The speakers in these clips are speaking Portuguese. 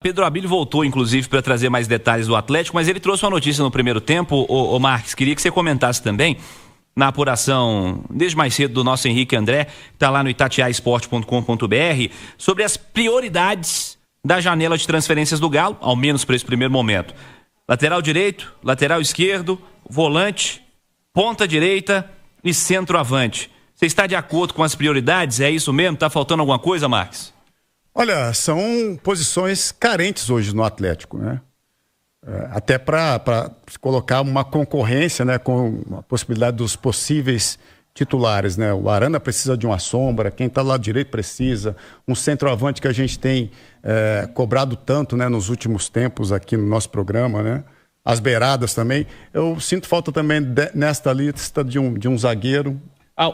Pedro Abílio voltou, inclusive, para trazer mais detalhes do Atlético, mas ele trouxe uma notícia no primeiro tempo, ô Marques, queria que você comentasse também, na apuração, desde mais cedo, do nosso Henrique André, que está lá no itatiaesporte.com.br, sobre as prioridades da janela de transferências do Galo, ao menos para esse primeiro momento. Lateral direito, lateral esquerdo, volante, ponta direita e centroavante. Você está de acordo com as prioridades? É isso mesmo? Está faltando alguma coisa, Marques? Olha, são posições carentes hoje no Atlético, né? Até para colocar uma concorrência, né, com a possibilidade dos possíveis titulares, né? O Arana precisa de uma sombra, quem está do lado direito precisa, um centroavante que a gente tem cobrado tanto, né, nos últimos tempos aqui no nosso programa, né? As beiradas também. Eu sinto falta também nesta lista de um zagueiro.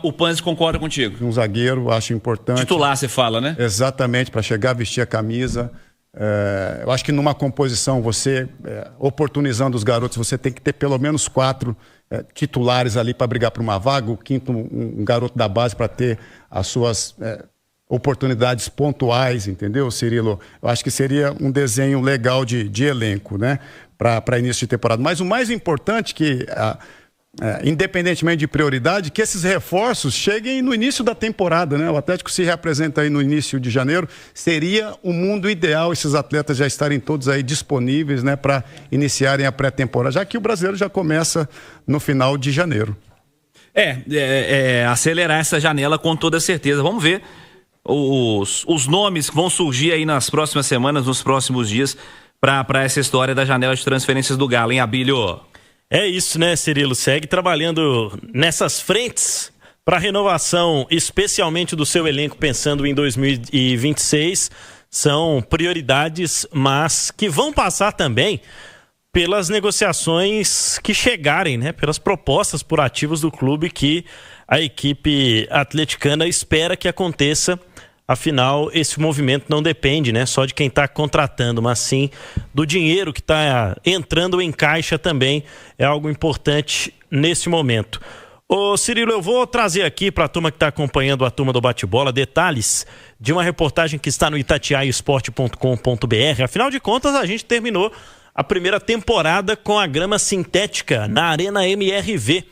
O Panzi concorda contigo. Um zagueiro, acho importante. Titular, você fala, né? Exatamente, para chegar a vestir a camisa. Eu acho que numa composição, você, oportunizando os garotos, você tem que ter pelo menos 4 titulares ali para brigar por uma vaga, o quinto, um garoto da base para ter as suas oportunidades pontuais, entendeu, Cirilo? Eu acho que seria um desenho legal de elenco, né? Para início de temporada. Mas o mais importante que... independentemente de prioridade, que esses reforços cheguem no início da temporada, né? O Atlético se representa aí no início de janeiro, seria o mundo ideal esses atletas já estarem todos aí disponíveis, né, para iniciarem a pré-temporada, já que o brasileiro já começa no final de janeiro. Acelerar essa janela com toda certeza. Vamos ver os nomes que vão surgir aí nas próximas semanas, nos próximos dias, para essa história da janela de transferências do Galo, hein, Abílio? É isso, né, Cirilo? Segue trabalhando nessas frentes para renovação, especialmente do seu elenco, pensando em 2026. São prioridades, mas que vão passar também pelas negociações que chegarem, né? Pelas propostas por ativos do clube que a equipe atleticana espera que aconteça. Afinal, esse movimento não depende, né, só de quem está contratando, mas sim do dinheiro que está entrando em caixa também. É algo importante nesse momento. Ô Cirilo, eu vou trazer aqui para a turma que está acompanhando a turma do Bate-Bola detalhes de uma reportagem que está no itatiaesporte.com.br. Afinal de contas, a gente terminou a primeira temporada com a grama sintética na Arena MRV.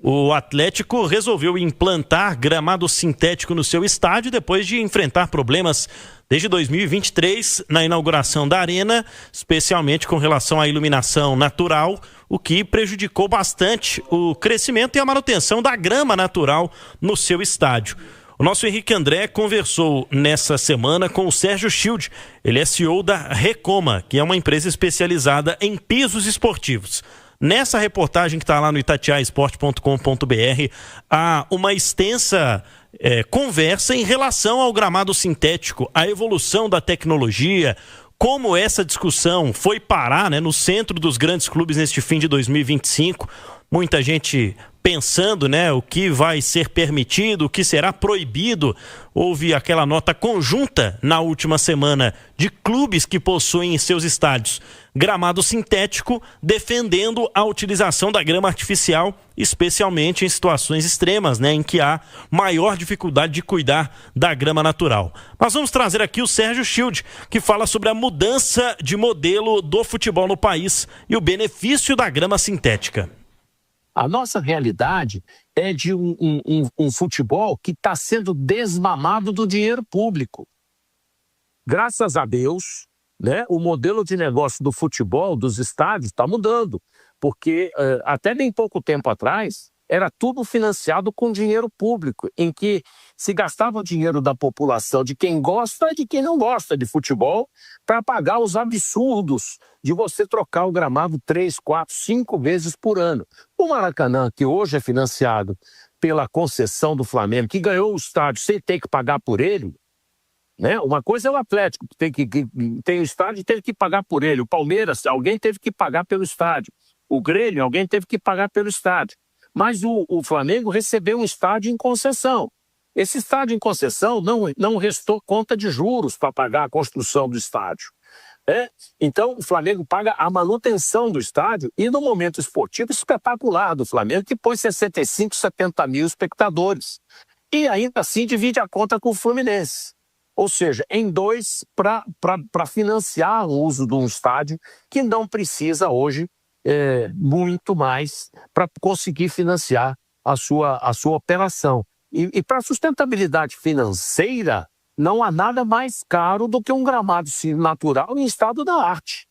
O Atlético resolveu implantar gramado sintético no seu estádio depois de enfrentar problemas desde 2023 na inauguração da arena, especialmente com relação à iluminação natural, o que prejudicou bastante o crescimento e a manutenção da grama natural no seu estádio. O nosso Henrique André conversou nessa semana com o Sérgio Schild. Ele é CEO da Recoma, que é uma empresa especializada em pisos esportivos. Nessa reportagem que está lá no itatiaesporte.com.br, há uma extensa conversa em relação ao gramado sintético, a evolução da tecnologia, como essa discussão foi parar, né, no centro dos grandes clubes neste fim de 2025. Muita gente pensando, né, o que vai ser permitido, o que será proibido. Houve aquela nota conjunta na última semana de clubes que possuem em seus estádios gramado sintético, defendendo a utilização da grama artificial, especialmente em situações extremas, né, em que há maior dificuldade de cuidar da grama natural. Mas vamos trazer aqui o Sérgio Schild, que fala sobre a mudança de modelo do futebol no país e o benefício da grama sintética. A nossa realidade é de um futebol que está sendo desmamado do dinheiro público. Graças a Deus, né, o modelo de negócio do futebol, dos estádios, está mudando. Porque até nem pouco tempo atrás, era tudo financiado com dinheiro público, em que se gastava o dinheiro da população, de quem gosta e de quem não gosta de futebol, para pagar os absurdos de você trocar o gramado 3, 4, 5 vezes por ano. O Maracanã, que hoje é financiado pela concessão do Flamengo, que ganhou o estádio sem ter que pagar por ele, né? Uma coisa é o Atlético, que tem o estádio e teve que pagar por ele. O Palmeiras, alguém teve que pagar pelo estádio. O Grêmio, alguém teve que pagar pelo estádio. Mas o Flamengo recebeu um estádio em concessão. Esse estádio em concessão não restou conta de juros para pagar a construção do estádio. Então, o Flamengo paga a manutenção do estádio e no momento esportivo espetacular do Flamengo, que pôs 65, 70 mil espectadores. E ainda assim divide a conta com o Fluminense. Ou seja, em 2 para financiar o uso de um estádio que não precisa hoje muito mais para conseguir financiar a sua operação. E para a sustentabilidade financeira, não há nada mais caro do que um gramado natural em estado da arte.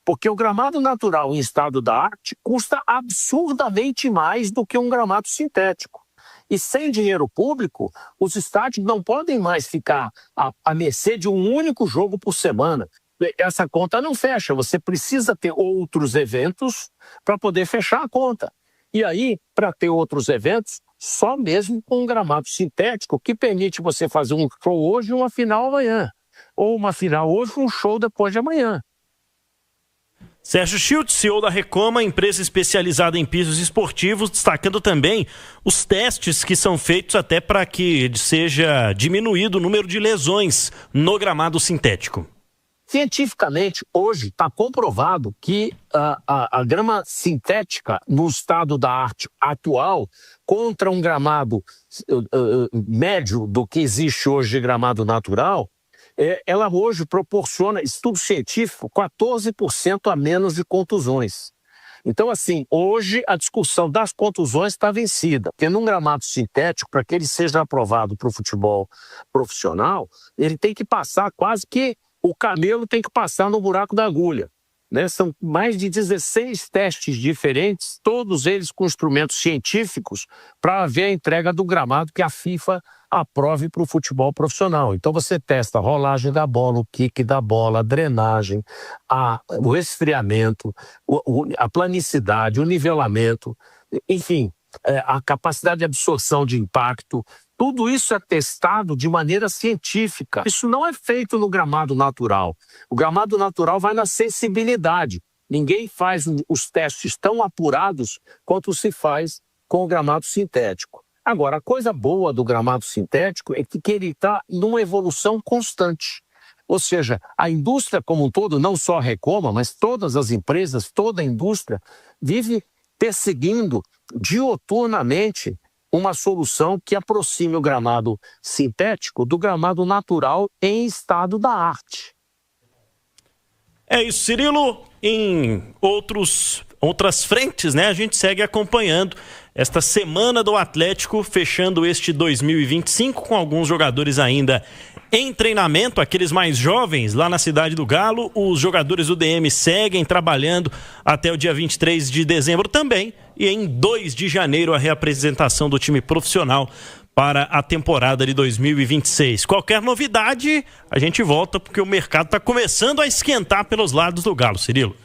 Porque o gramado natural em estado da arte custa absurdamente mais do que um gramado sintético. E sem dinheiro público, os estádios não podem mais ficar à mercê de um único jogo por semana. Essa conta não fecha, você precisa ter outros eventos para poder fechar a conta. E aí, para ter outros eventos, só mesmo com um gramado sintético que permite você fazer um show hoje e uma final amanhã. Ou uma final hoje e um show depois de amanhã. Sérgio Schultz, CEO da Recoma, empresa especializada em pisos esportivos, destacando também os testes que são feitos até para que seja diminuído o número de lesões no gramado sintético. Cientificamente, hoje está comprovado que a grama sintética no estado da arte atual contra um gramado médio do que existe hoje de gramado natural, ela hoje proporciona, estudo científico, 14% a menos de contusões. Então, assim, hoje a discussão das contusões está vencida, porque num gramado sintético, para que ele seja aprovado para o futebol profissional, ele tem que passar quase que o camelo tem que passar no buraco da agulha. Né? São mais de 16 testes diferentes, todos eles com instrumentos científicos, para ver a entrega do gramado que a FIFA aprove para o futebol profissional. Então você testa a rolagem da bola, o kick da bola, a drenagem, o resfriamento, a planicidade, o nivelamento, enfim, a capacidade de absorção de impacto. Tudo isso é testado de maneira científica. Isso não é feito no gramado natural. O gramado natural vai na sensibilidade. Ninguém faz os testes tão apurados quanto se faz com o gramado sintético. Agora, a coisa boa do gramado sintético é que ele está numa evolução constante. Ou seja, a indústria como um todo, não só a Recoma, mas todas as empresas, toda a indústria, vive perseguindo dioturnamente uma solução que aproxime o gramado sintético do gramado natural em estado da arte. É isso, Cirilo. Em outras frentes, né? A gente segue acompanhando esta semana do Atlético, fechando este 2025 com alguns jogadores ainda em treinamento, aqueles mais jovens lá na Cidade do Galo. Os jogadores do DM seguem trabalhando até o dia 23 de dezembro também. E em 2 de janeiro a reapresentação do time profissional para a temporada de 2026. Qualquer novidade, a gente volta porque o mercado está começando a esquentar pelos lados do Galo, Cirilo.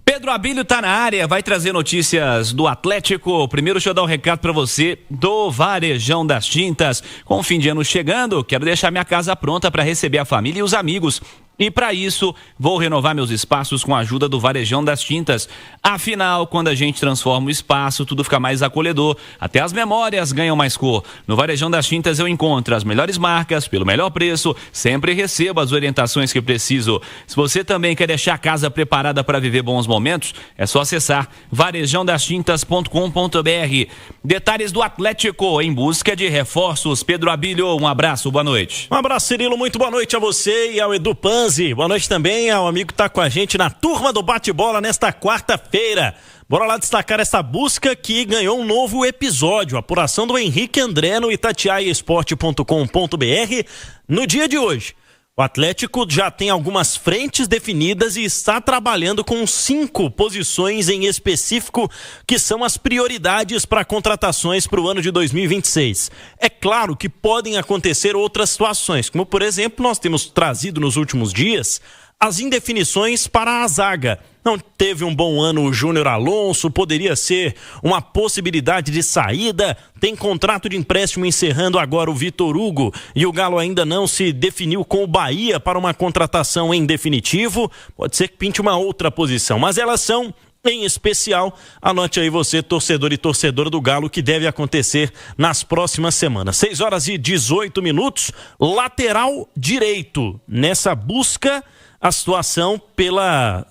Pedro Abílio tá na área, vai trazer notícias do Atlético. Primeiro, deixa eu dar um recado para você do Varejão das Tintas. Com o fim de ano chegando, quero deixar minha casa pronta para receber a família e os amigos. E para isso, vou renovar meus espaços com a ajuda do Varejão das Tintas. Afinal, quando a gente transforma o espaço, tudo fica mais acolhedor. Até as memórias ganham mais cor. No Varejão das Tintas eu encontro as melhores marcas, pelo melhor preço. Sempre recebo as orientações que preciso. Se você também quer deixar a casa preparada para viver bons momentos, é só acessar varejãodastintas.com.br. Detalhes do Atlético em busca de reforços. Pedro Abílio, um abraço, boa noite. Um abraço, Cirilo, muito boa noite a você e ao Edu Pan. Boa noite também ao amigo que está com a gente na turma do bate-bola nesta quarta-feira. Bora lá destacar essa busca que ganhou um novo episódio. Apuração do Henrique André no itatiaiaesporte.com.br no dia de hoje. O Atlético já tem algumas frentes definidas e está trabalhando com 5 posições em específico que são as prioridades para contratações para o ano de 2026. É claro que podem acontecer outras situações, como por exemplo nós temos trazido nos últimos dias as indefinições para a zaga. Não teve um bom ano o Júnior Alonso, poderia ser uma possibilidade de saída. Tem contrato de empréstimo encerrando agora o Vitor Hugo e o Galo ainda não se definiu com o Bahia para uma contratação em definitivo. Pode ser que pinte uma outra posição, mas elas são, em especial, anote aí você, torcedor e torcedora do Galo, que deve acontecer nas próximas semanas. 6h18, lateral direito. Nessa busca, a situação pela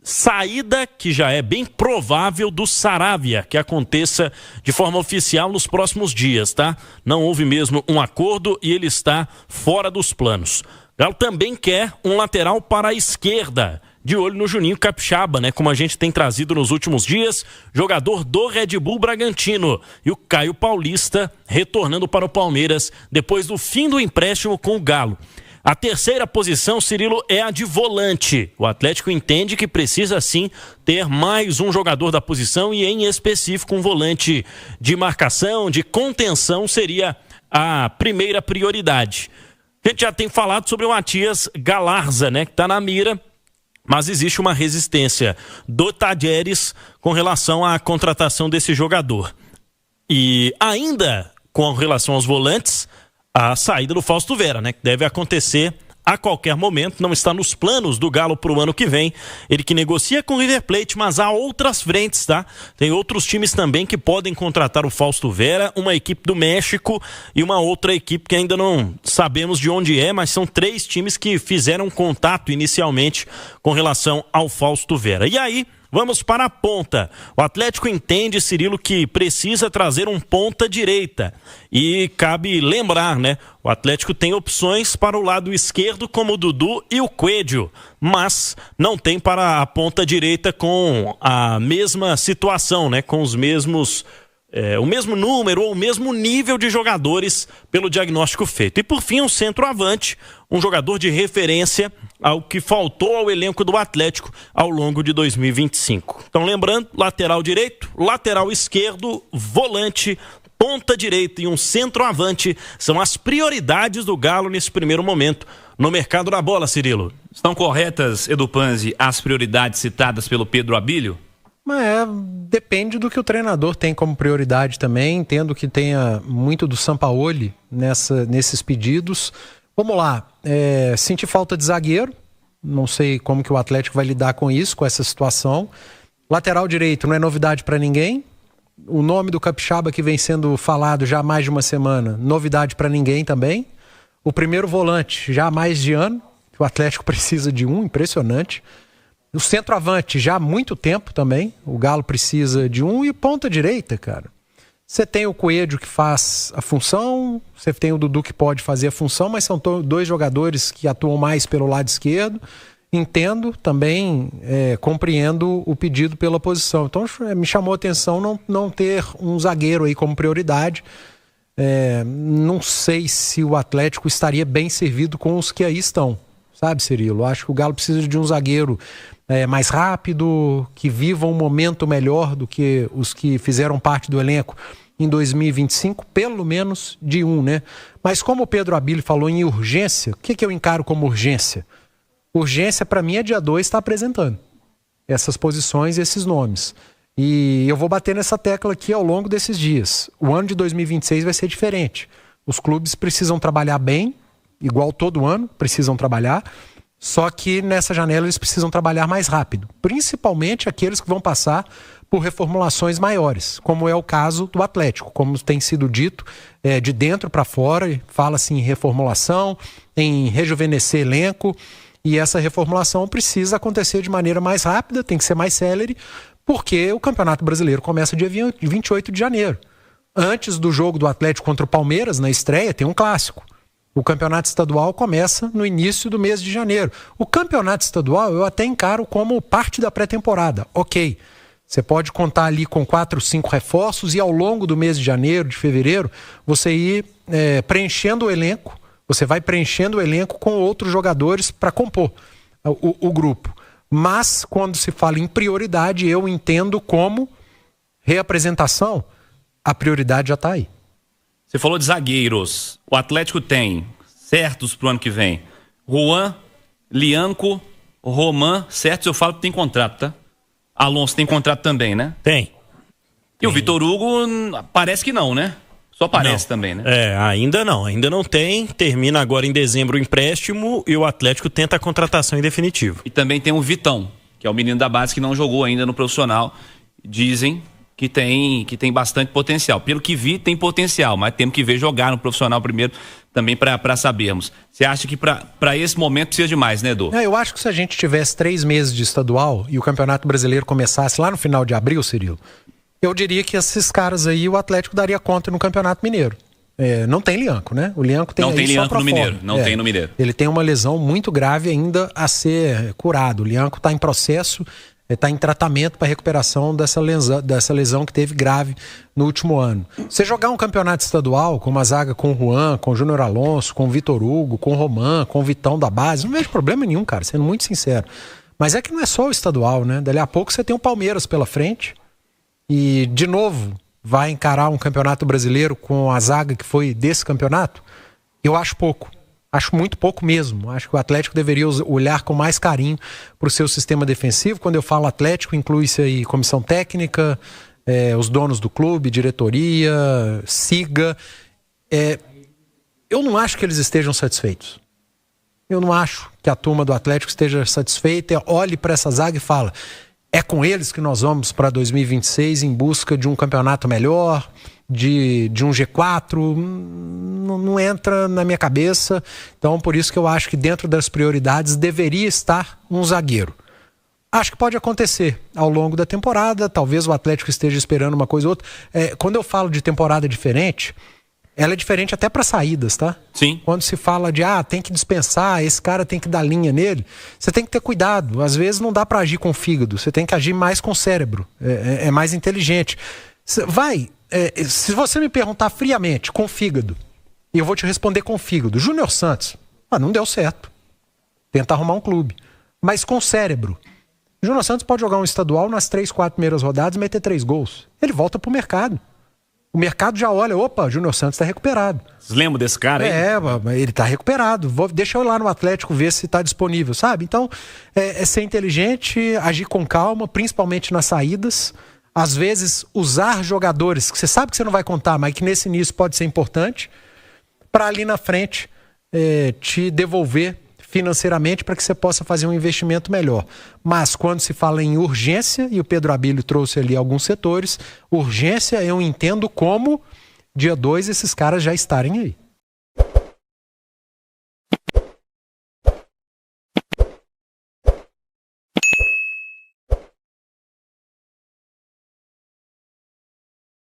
saída que já é bem provável do Saravia, que aconteça de forma oficial nos próximos dias, tá? Não houve mesmo um acordo e ele está fora dos planos. O Galo também quer um lateral para a esquerda, de olho no Juninho Capixaba, né? Como a gente tem trazido nos últimos dias, jogador do Red Bull Bragantino. E o Caio Paulista retornando para o Palmeiras depois do fim do empréstimo com o Galo. A terceira posição, Cirilo, é a de volante. O Atlético entende que precisa sim ter mais um jogador da posição e em específico um volante de marcação, de contenção seria a primeira prioridade. A gente já tem falado sobre o Matias Galarza, né, que está na mira, mas existe uma resistência do Tadieres com relação à contratação desse jogador. E ainda com relação aos volantes, a saída do Fausto Vera, né, que deve acontecer a qualquer momento, não está nos planos do Galo para o ano que vem. Ele que negocia com o River Plate, mas há outras frentes, tá? Tem outros times também que podem contratar o Fausto Vera, uma equipe do México e uma outra equipe que ainda não sabemos de onde é, mas são 3 times que fizeram contato inicialmente com relação ao Fausto Vera. E aí, vamos para a ponta. O Atlético entende, Cirilo, que precisa trazer um ponta direita. E cabe lembrar, né? O Atlético tem opções para o lado esquerdo, como o Dudu e o Coelho, mas não tem para a ponta direita com a mesma situação, né? Com os mesmos... o mesmo número ou o mesmo nível de jogadores pelo diagnóstico feito. E por fim, um centroavante, um jogador de referência ao que faltou ao elenco do Atlético ao longo de 2025. Então lembrando, lateral direito, lateral esquerdo, volante, ponta direita e um centroavante são as prioridades do Galo nesse primeiro momento no mercado da bola, Cirilo. Estão corretas, Edu Panzi, as prioridades citadas pelo Pedro Abílio? Depende do que o treinador tem como prioridade também. Entendo que tenha muito do Sampaoli nesses pedidos. Vamos lá, senti falta de zagueiro. Não sei como que o Atlético vai lidar com isso, com essa situação. Lateral direito não é novidade para ninguém. O nome do Capixaba que vem sendo falado já há mais de uma semana, novidade para ninguém também. O primeiro volante já há mais de ano, o Atlético precisa de um, impressionante. O centroavante já há muito tempo também, o Galo precisa de um. E ponta direita, cara, você tem o Coelho que faz a função, você tem o Dudu que pode fazer a função, mas são 2 jogadores que atuam mais pelo lado esquerdo. Entendo também, compreendo o pedido pela posição. Então me chamou a atenção não ter um zagueiro aí como prioridade. Não sei se o Atlético estaria bem servido com os que aí estão, sabe, Cirilo? Acho que o Galo precisa de um zagueiro mais rápido, que viva um momento melhor do que os que fizeram parte do elenco em 2025, pelo menos de um, né? Mas como o Pedro Abílio falou em urgência, o que eu encaro como urgência? Urgência, para mim, é dia 2 estar apresentando essas posições e esses nomes. E eu vou bater nessa tecla aqui ao longo desses dias. O ano de 2026 vai ser diferente. Os clubes precisam trabalhar bem, igual todo ano, precisam trabalhar, só que nessa janela eles precisam trabalhar mais rápido. Principalmente aqueles que vão passar por reformulações maiores, como é o caso do Atlético, como tem sido dito, de dentro para fora, fala-se em reformulação, em rejuvenescer elenco, e essa reformulação precisa acontecer de maneira mais rápida, tem que ser mais célere, porque o Campeonato Brasileiro começa dia 28 de janeiro. Antes do jogo do Atlético contra o Palmeiras, na estreia, tem um clássico. O Campeonato Estadual começa no início do mês de janeiro. O Campeonato Estadual eu até encaro como parte da pré-temporada. Ok, você pode contar ali com 4, 5 reforços e ao longo do mês de janeiro, de fevereiro, você ir preenchendo o elenco. Você vai preenchendo o elenco com outros jogadores para compor o grupo. Mas, quando se fala em prioridade, eu entendo como reapresentação, a prioridade já está aí. Você falou de zagueiros. O Atlético tem certos para o ano que vem. Juan, Lianco, Roman, certos eu falo que tem contrato, tá? Alonso tem contrato também, né? Tem. E o Vitor Hugo parece que não, né? Só parece também, né? Ainda não tem. Termina agora em dezembro o empréstimo e o Atlético tenta a contratação em definitivo. E também tem o Vitão, que é o menino da base que não jogou ainda no profissional. Dizem que tem bastante potencial. Pelo que vi, tem potencial, mas temos que ver jogar no profissional primeiro também para sabermos. Você acha que para esse momento precisa de mais, né, Edu? Eu acho que se a gente tivesse 3 meses de estadual e o Campeonato Brasileiro começasse lá no final de abril, Cirilo, eu diria que esses caras aí, o Atlético daria conta no Campeonato Mineiro. Não tem Lianco, né? O Lianco tem não tem Lianco no Mineiro. Não tem no Mineiro. Ele tem uma lesão muito grave ainda a ser curado. O Lianco está em processo, está em tratamento para recuperação dessa lesão que teve grave no último ano. Você jogar um campeonato estadual com uma zaga com o Juan, com o Júnior Alonso, com o Vitor Hugo, com o Roman, com o Vitão da base, não vejo problema nenhum, cara, sendo muito sincero. Mas é que não é só o estadual, né? Dali a pouco você tem o Palmeiras pela frente e, de novo, vai encarar um campeonato brasileiro com a zaga que foi desse campeonato? Eu acho pouco. Acho muito pouco mesmo. Acho que o Atlético deveria olhar com mais carinho para o seu sistema defensivo. Quando eu falo Atlético, inclui-se aí comissão técnica, os donos do clube, diretoria, SIGA. Eu não acho que eles estejam satisfeitos. Eu não acho que a turma do Atlético esteja satisfeita. Olhe para essa zaga e fala: é com eles que nós vamos para 2026 em busca de um campeonato melhor, de um G4, não entra na minha cabeça. Então, por isso que eu acho que dentro das prioridades deveria estar um zagueiro. Acho que pode acontecer ao longo da temporada, talvez o Atlético esteja esperando uma coisa ou outra. Quando eu falo de temporada diferente, ela é diferente até para saídas, tá? Sim. Quando se fala de, tem que dispensar, esse cara tem que dar linha nele, você tem que ter cuidado. Às vezes não dá para agir com o fígado, você tem que agir mais com o cérebro, é mais inteligente. Se você me perguntar friamente, com o fígado, e eu vou te responder com o fígado, Júnior Santos, não deu certo. Tenta arrumar um clube. Mas com o cérebro, Júnior Santos pode jogar um estadual nas 3, 4 primeiras rodadas e meter 3 gols. Ele volta pro mercado. O mercado já olha, Júnior Santos está recuperado. Vocês lembram desse cara aí? Ele está recuperado. Deixa eu ir lá no Atlético ver se está disponível, sabe? Então, é ser inteligente, agir com calma, principalmente nas saídas. Às vezes, usar jogadores que você sabe que você não vai contar, mas que nesse início pode ser importante, para ali na frente te devolver financeiramente para que você possa fazer um investimento melhor. Mas quando se fala em urgência, e o Pedro Abílio trouxe ali alguns setores, urgência eu entendo como dia 2 esses caras já estarem aí.